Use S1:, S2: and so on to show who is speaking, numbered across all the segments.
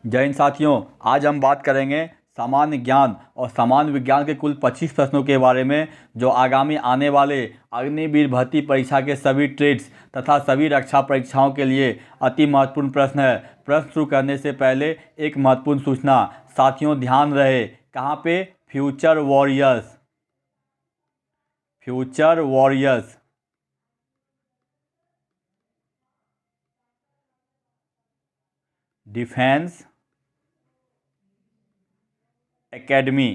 S1: जय हिंद साथियों, आज हम बात करेंगे सामान्य ज्ञान और सामान्य विज्ञान के कुल 25 प्रश्नों के बारे में जो आगामी आने वाले अग्निवीर भर्ती परीक्षा के सभी ट्रेड्स तथा सभी रक्षा परीक्षाओं के लिए अति महत्वपूर्ण प्रश्न है। प्रश्न शुरू करने से पहले एक महत्वपूर्ण सूचना, साथियों ध्यान रहे, कहाँ पे? Future warriors, future warriors defence academy.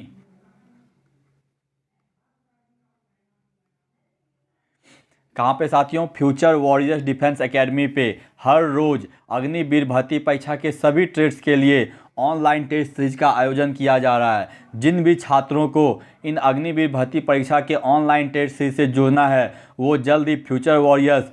S1: कहाँ पे साथियों? फ्यूचर वॉरियर्स डिफेंस एकेडमी पे हर रोज़ अग्निवीर भर्ती परीक्षा के सभी ट्रेड्स के लिए ऑनलाइन टेस्ट सीरीज का आयोजन किया जा रहा है। जिन भी छात्रों को इन अग्निवीर भर्ती परीक्षा के ऑनलाइन टेस्ट सीरीज से जुड़ना है वो जल्द ही फ्यूचर वॉरियर्स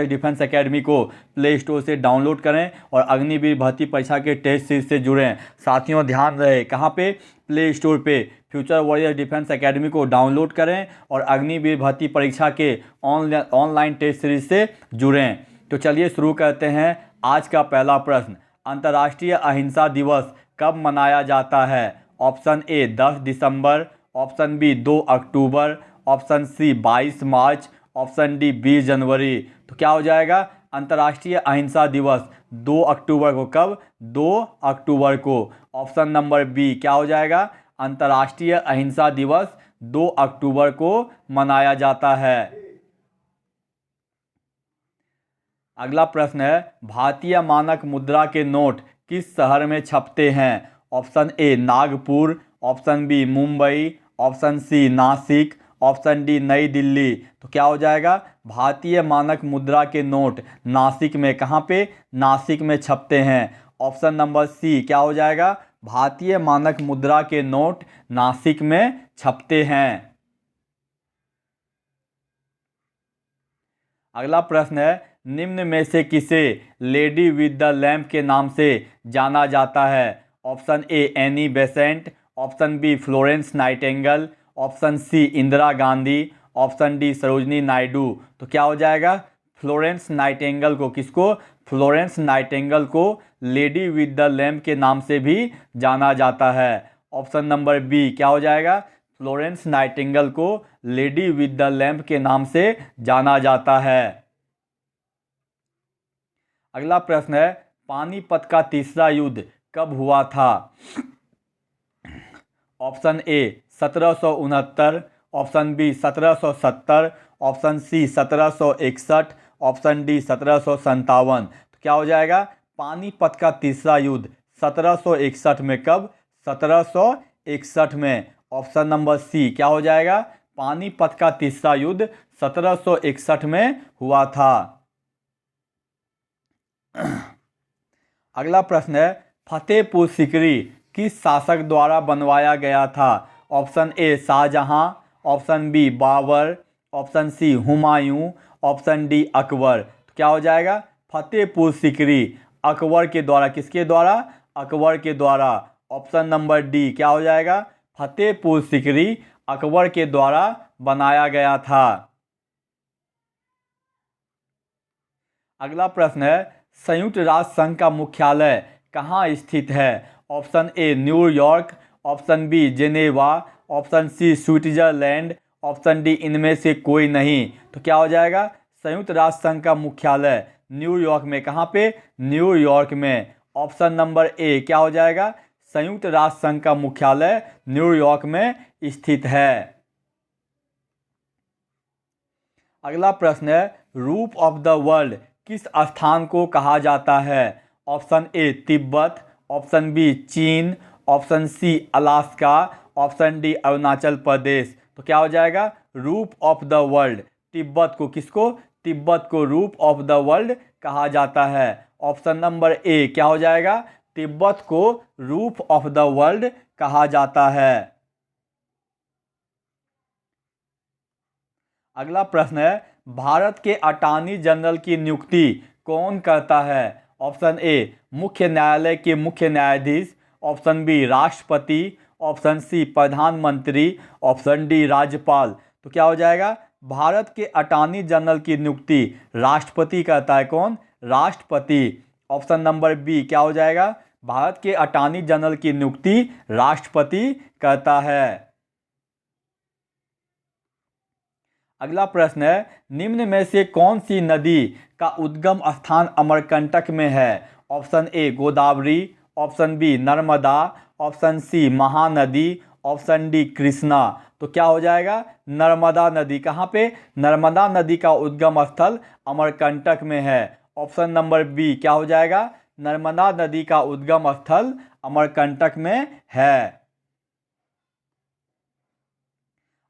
S1: डिफेंस एकेडमी को प्ले स्टोर से डाउनलोड करें और अग्निवीर भर्ती परीक्षा के टेस्ट सीरीज से जुड़ें। साथियों ध्यान रहे, कहाँ पे? प्ले स्टोर पे फ्यूचर वॉरियर डिफेंस एकेडमी को डाउनलोड करें और अग्निवीर भर्ती परीक्षा के ऑनलाइन टेस्ट सीरीज से जुड़ें। तो चलिए शुरू करते हैं। आज का पहला प्रश्न, अंतर्राष्ट्रीय अहिंसा दिवस कब मनाया जाता है? ऑप्शन ए 10 दिसंबर, ऑप्शन बी 2 अक्टूबर, ऑप्शन सी 22 मार्च, ऑप्शन डी 20 जनवरी। तो क्या हो जाएगा? अंतर्राष्ट्रीय अहिंसा दिवस 2 अक्टूबर को। कब? 2 अक्टूबर को। ऑप्शन नंबर बी क्या हो जाएगा? अंतर्राष्ट्रीय अहिंसा दिवस 2 अक्टूबर को मनाया जाता है। अगला प्रश्न है, भारतीय मानक मुद्रा के नोट किस शहर में छपते हैं? Option A Nagpur, option B Mumbai, option C Nashik, option D New Delhi. तो क्या हो जाएगा? भारतीय मानक मुद्रा के नोट नासिक में, कहाँ पे? नासिक में छपते हैं। ऑप्शन नंबर सी क्या हो जाएगा? भारतीय मानक मुद्रा के नोट नासिक में छपते हैं। अगला प्रश्न है, निम्न में से किसे लेडी विद द लैम्प के नाम से जाना जाता है? Option A Annie Besant, option B Florence Nightingale, option C Indira Gandhi, option D Sarojini Naidu. तो क्या हो जाएगा? फ्लोरेंस नाइटिंगेल को, किसको? फ्लोरेंस नाइटिंगेल को लेडी विद द लैम्प के नाम से भी जाना जाता है। ऑप्शन नंबर बी क्या हो जाएगा? फ्लोरेंस नाइटिंगेल को लेडी विद द लैम्प के नाम से जाना जाता है। अगला प्रश्न है, पानीपत का तीसरा युद्ध कब हुआ था? Option A 1769, option B 1770, option C 1761, option D 1757। तो क्या हो जाएगा? पानीपत का तीसरा युद्ध 1761 में। कब? 1761 में। ऑप्शन नंबर सी क्या हो जाएगा? पानीपत का तीसरा युद्ध 1761 में हुआ था। अगला प्रश्न है, फतेहपुर सीकरी किस शासक द्वारा बनवाया गया था? Option A Shahjahan, option B Babur, option C Humayun, option D Akbar. तो क्या हो जाएगा? फतेहपुर सीकरी अकबर के द्वारा, किसके द्वारा? अकबर के द्वारा। ऑप्शन नंबर डी क्या हो जाएगा? फतेहपुर सीकरी अकबर के द्वारा बनाया गया था। अगला प्रश्न है, संयुक्त राष्ट्र संघ का मुख्यालय कहाँ स्थित है? Option A New York, option B Geneva, option C Switzerland, option D इनमें से कोई नहीं। तो क्या हो जाएगा? संयुक्त राष्ट्र संघ का मुख्यालय न्यूयॉर्क में। कहाँ पे? न्यूयॉर्क में। ऑप्शन नंबर ए क्या हो जाएगा? संयुक्त राष्ट्र संघ का मुख्यालय न्यूयॉर्क में स्थित है। अगला प्रश्न है, रूफ ऑफ द वर्ल्ड किस स्थान को कहा जाता है? Option A Tibet, option B चीन, option C Alaska, option D Arunachal Pradesh. तो क्या हो जाएगा? Roof of the world Tibet को, किसको? तिब्बत को रूफ ऑफ द वर्ल्ड कहा जाता है। ऑप्शन नंबर ए क्या हो जाएगा? तिब्बत को रूफ ऑफ द वर्ल्ड कहा जाता है। अगला प्रश्न है, भारत के अटॉर्नी जनरल की नियुक्ति कौन करता है? ऑप्शन ए मुख्य न्यायालय के मुख्य न्यायाधीश, ऑप्शन बी राष्ट्रपति, ऑप्शन सी प्रधानमंत्री, ऑप्शन डी राज्यपाल। तो क्या हो जाएगा? भारत के अटॉर्नी जनरल की नियुक्ति राष्ट्रपति करता है। कौन? राष्ट्रपति। ऑप्शन नंबर बी क्या हो जाएगा? भारत के अटॉर्नी जनरल की नियुक्ति राष्ट्रपति करता है। अगला प्रश्न है, निम्न में से कौन सी नदी का उद्गम स्थान अमरकंटक में है? Option A Godavari, option B Narmada, option C Mahanadi, option D Krishna. तो क्या हो जाएगा? नर्मदा नदी। कहाँ पे? नर्मदा नदी का उद्गम स्थल अमरकंटक में है। ऑप्शन नंबर बी क्या हो जाएगा? नर्मदा नदी का उद्गम स्थल अमरकंटक में है।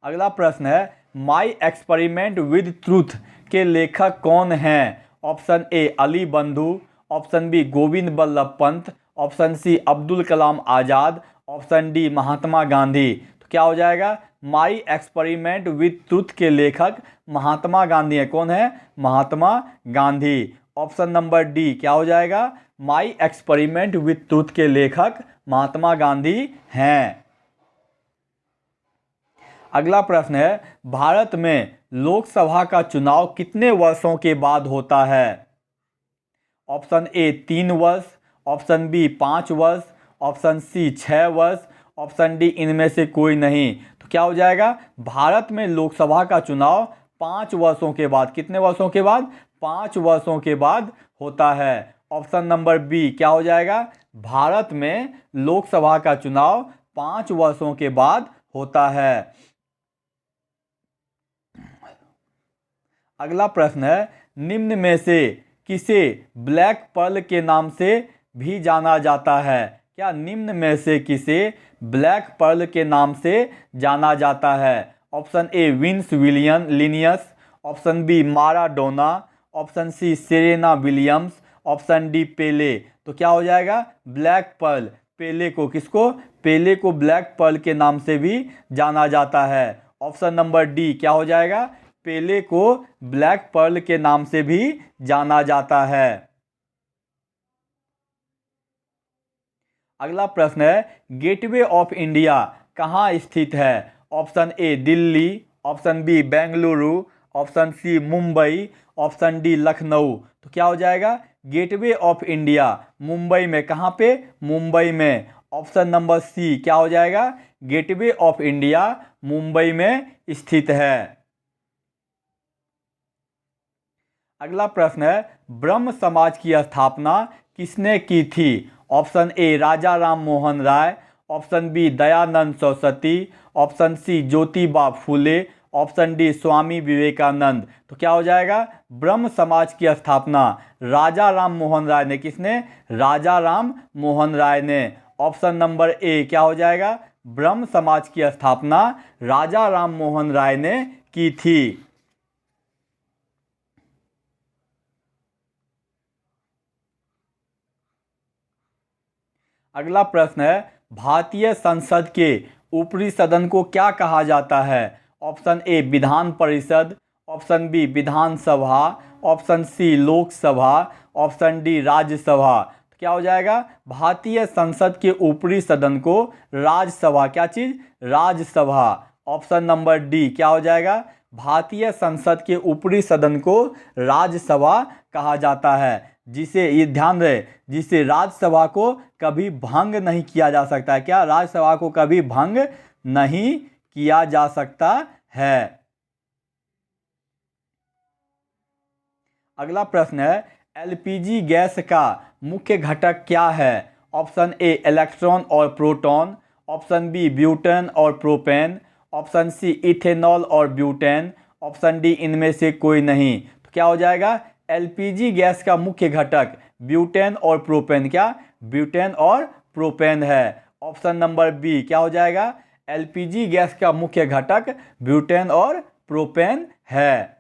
S1: अगला प्रश्न है, माई एक्सपेरिमेंट विद ट्रूथ के लेखक कौन हैं? Option A Ali Bandhu, option B Govind Ballabh Pant, option C Abdul Kalam Azad, option D Mahatma Gandhi. तो क्या हो जाएगा? माई एक्सपेरिमेंट विद ट्रूथ के लेखक महात्मा गांधी है। कौन है? Mahatma Gandhi. Option number D क्या हो जाएगा? माई एक्सपेरिमेंट विद ट्रूथ के लेखक महात्मा गांधी हैं। अगला प्रश्न है, भारत में लोकसभा का चुनाव कितने वर्षों के बाद होता है? ऑप्शन ए 3 वर्ष, ऑप्शन बी 5 वर्ष, ऑप्शन सी 6 वर्ष, ऑप्शन डी इनमें से कोई नहीं। तो क्या हो जाएगा? भारत में लोकसभा का चुनाव 5 वर्षों के बाद, कितने वर्षों के बाद? 5 वर्षों के बाद होता है। ऑप्शन नंबर बी क्या हो जाएगा? भारत में लोकसभा का चुनाव 5 वर्षों के बाद होता है। अगला प्रश्न है, निम्न में से किसे ब्लैक पर्ल के नाम से भी जाना जाता है? क्या निम्न में से किसे ब्लैक पर्ल के नाम से जाना जाता है? Option A Vince Linnaeus, option B Maradona, option C Serena Williams, option D Pele. तो क्या हो जाएगा? Black Perl. पेले को, किसको? पेले को ब्लैक पर्ल के नाम से भी जाना जाता है। ऑप्शन नंबर डी क्या हो जाएगा? पेले को ब्लैक पर्ल के नाम से भी जाना जाता है। अगला प्रश्न है, गेटवे ऑफ इंडिया कहाँ स्थित है? Option A Delhi, option B Bengaluru, option C Mumbai, option D Lucknow. तो क्या हो जाएगा? गेटवे ऑफ इंडिया मुंबई में। कहाँ पे? मुंबई में। ऑप्शन नंबर सी क्या हो जाएगा? गेटवे ऑफ इंडिया मुंबई में स्थित है। अगला प्रश्न है, ब्रह्म समाज की स्थापना किसने की थी? Option A Raja Ram Mohan Roy, option B Dayanand Saraswati, option C Jyotiba Phule, option D Swami Vivekananda. तो क्या हो जाएगा? ब्रह्म समाज की स्थापना राजा राम मोहन राय ने। किसने? राजा राम मोहन राय ने। ऑप्शन नंबर ए क्या हो जाएगा? ब्रह्म समाज की स्थापना राजा राम मोहन राय ने की थी। अगला प्रश्न है, भारतीय संसद के ऊपरी सदन को क्या कहा जाता है? Option A Vidhan Parishad, option B Vidhan Sabha, option C Lok Sabha, option D Rajya Sabha. तो क्या हो जाएगा? भारतीय संसद के ऊपरी सदन को राज्यसभा, क्या चीज़? राज्यसभा। ऑप्शन नंबर डी क्या हो जाएगा? भारतीय संसद के ऊपरी सदन को राज्यसभा कहा जाता है। जिसे, ये ध्यान रहे, जिसे राज्यसभा को कभी भंग नहीं किया जा सकता है। क्या? राज्यसभा को कभी भंग नहीं किया जा सकता है। अगला प्रश्न है, एलपीजी गैस का मुख्य घटक क्या है? ऑप्शन ए इलेक्ट्रॉन और प्रोटॉन, ऑप्शन बी ब्यूटेन और प्रोपेन, ऑप्शन सी इथेनॉल और ब्यूटेन, ऑप्शन डी इनमें से कोई नहीं। तो क्या हो जाएगा? एलपीजी गैस का मुख्य घटक ब्यूटेन और प्रोपेन। क्या? ब्यूटेन और प्रोपेन है। ऑप्शन नंबर बी क्या हो जाएगा? एलपीजी गैस का मुख्य घटक ब्यूटेन और प्रोपेन है।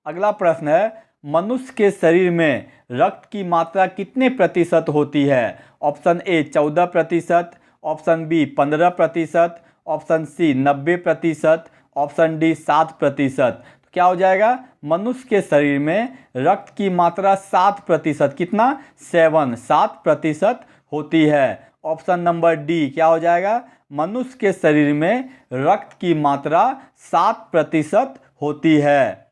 S1: अगला प्रश्न है, मनुष्य के शरीर में रक्त की मात्रा कितने प्रतिशत होती है? Option A 14%, option B 15%, option C 90%, option D 7%। तो क्या हो जाएगा? मनुष्य के शरीर में रक्त की मात्रा 7%, कितना? 7% होती है। ऑप्शन नंबर डी क्या हो जाएगा? मनुष्य के शरीर में रक्त की मात्रा 7% होती है।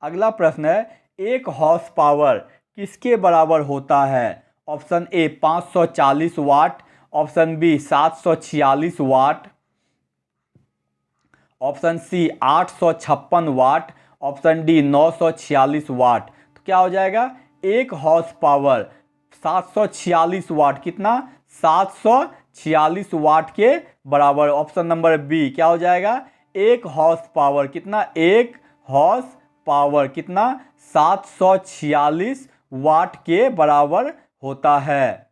S1: अगला प्रश्न है, 1 हॉर्स पावर किसके बराबर होता है? Option A 540 watt, option B 746 watt, option C 856 watt, option D 946 watt. तो क्या हो जाएगा? 1 हॉर्स पावर 746 वाट, कितना? 746 वाट के बराबर। ऑप्शन नंबर बी क्या हो जाएगा? 1 हॉर्स पावर कितना? 1 हॉर्स पावर कितना? 746 वाट के बराबर होता है।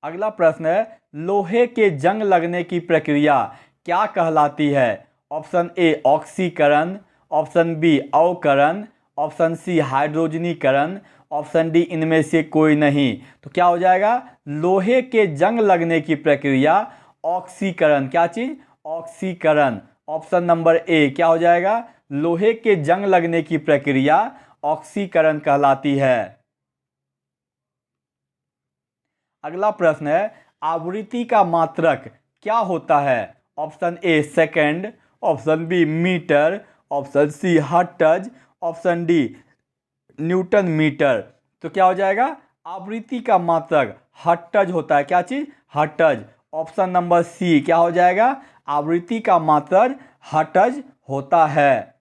S1: अगला प्रश्न है, लोहे के जंग लगने की प्रक्रिया क्या कहलाती है? ऑप्शन ए ऑक्सीकरण, ऑप्शन बी अवकरण, ऑप्शन सी हाइड्रोजनीकरण, ऑप्शन डी इनमें से कोई नहीं। तो क्या हो जाएगा? लोहे के जंग लगने की प्रक्रिया ऑक्सीकरण। क्या चीज? ऑक्सीकरण। ऑप्शन नंबर ए क्या हो जाएगा? लोहे के जंग लगने की प्रक्रिया ऑक्सीकरण कहलाती है। अगला प्रश्न है, आवृत्ति का मात्रक क्या होता है? Option A second, option B metre, option C hertz, option D newton metre. तो क्या हो जाएगा? आवृत्ति का मात्रक हर्ट्ज होता है। क्या चीज? हर्ट्ज। ऑप्शन नंबर सी क्या हो जाएगा? आवृत्ति का मात्रक हर्ट्ज होता है।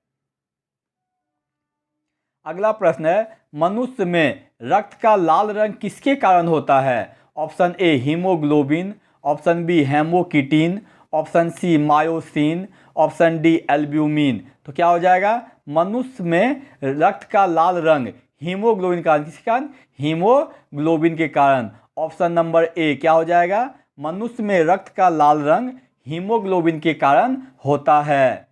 S1: अगला प्रश्न है, मनुष्य में रक्त का लाल रंग किसके कारण होता है? Option A haemoglobin, option B हेमोकिटिन, option C myosin, option D albumin. तो क्या हो जाएगा? मनुष्य में रक्त का लाल रंग हीमोग्लोबिन का, किसके कारण? हीमोग्लोबिन के कारण। ऑप्शन नंबर ए क्या हो जाएगा? मनुष्य में रक्त का लाल रंग हीमोग्लोबिन के कारण होता है।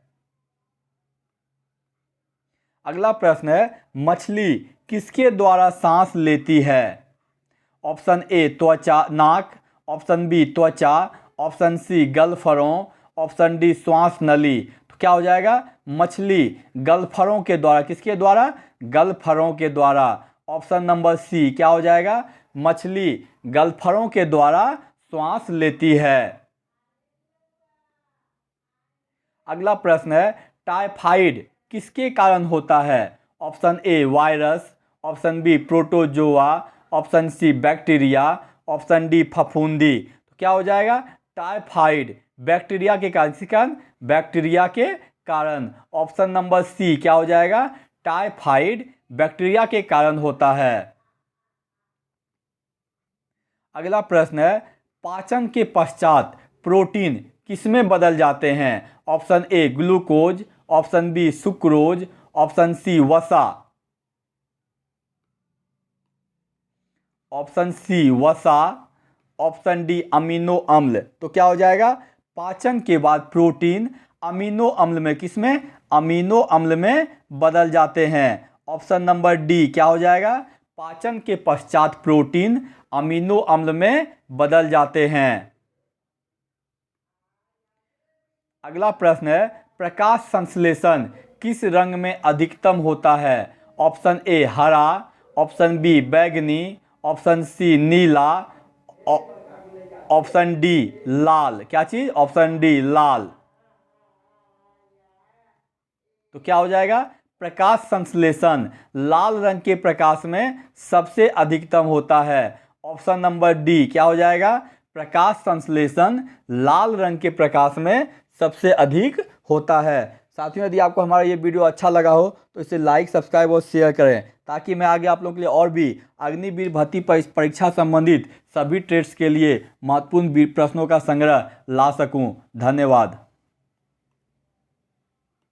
S1: अगला प्रश्न है, मछली किसके द्वारा सांस लेती है? ऑप्शन ए त्वचा नाक, ऑप्शन बी त्वचा, ऑप्शन सी गलफरों, ऑप्शन डी श्वास नली। तो क्या हो जाएगा? मछली गलफरों के द्वारा, किसके द्वारा? गलफरों के द्वारा। ऑप्शन नंबर सी क्या हो जाएगा? मछली गलफरों के द्वारा श्वास लेती है। अगला प्रश्न है, टाइफाइड किसके कारण होता है? Option A virus, option B protozoa, option C bacteria, option D फफूंदी। तो क्या हो जाएगा? टाइफाइड बैक्टीरिया के कारण, किसके कारण? बैक्टीरिया के कारण। ऑप्शन नंबर सी क्या हो जाएगा? टाइफाइड बैक्टीरिया के कारण होता है। अगला प्रश्न है, पाचन के पश्चात प्रोटीन किसमें बदल जाते हैं? Option A glucose, option B sucrose, option C वसा, ऑप्शन सी वसा, ऑप्शन डी अमीनो अम्ल। तो क्या हो जाएगा? पाचन के बाद प्रोटीन अमीनो अम्ल में, किसमें? अमीनो अम्ल में बदल जाते हैं। ऑप्शन नंबर डी क्या हो जाएगा? पाचन के पश्चात प्रोटीन अमीनो अम्ल में बदल जाते हैं। अगला प्रश्न है, प्रकाश संश्लेषण किस रंग में अधिकतम होता है? ऑप्शन ए हरा, ऑप्शन बी बैंगनी, ऑप्शन सी नीला, ऑप्शन डी लाल। क्या चीज? ऑप्शन डी लाल। तो क्या हो जाएगा? प्रकाश संश्लेषण लाल रंग के प्रकाश में सबसे अधिकतम होता है। ऑप्शन नंबर डी क्या हो जाएगा? प्रकाश संश्लेषण लाल रंग के प्रकाश में सबसे अधिक होता है। साथियों, यदि आपको हमारा ये वीडियो अच्छा लगा हो तो इसे लाइक, सब्सक्राइब और शेयर करें, ताकि मैं आगे आप लोगों के लिए और भी अग्निवीर भर्ती परीक्षा संबंधित सभी ट्रेड्स के लिए महत्वपूर्ण प्रश्नों का संग्रह ला सकूं। धन्यवाद।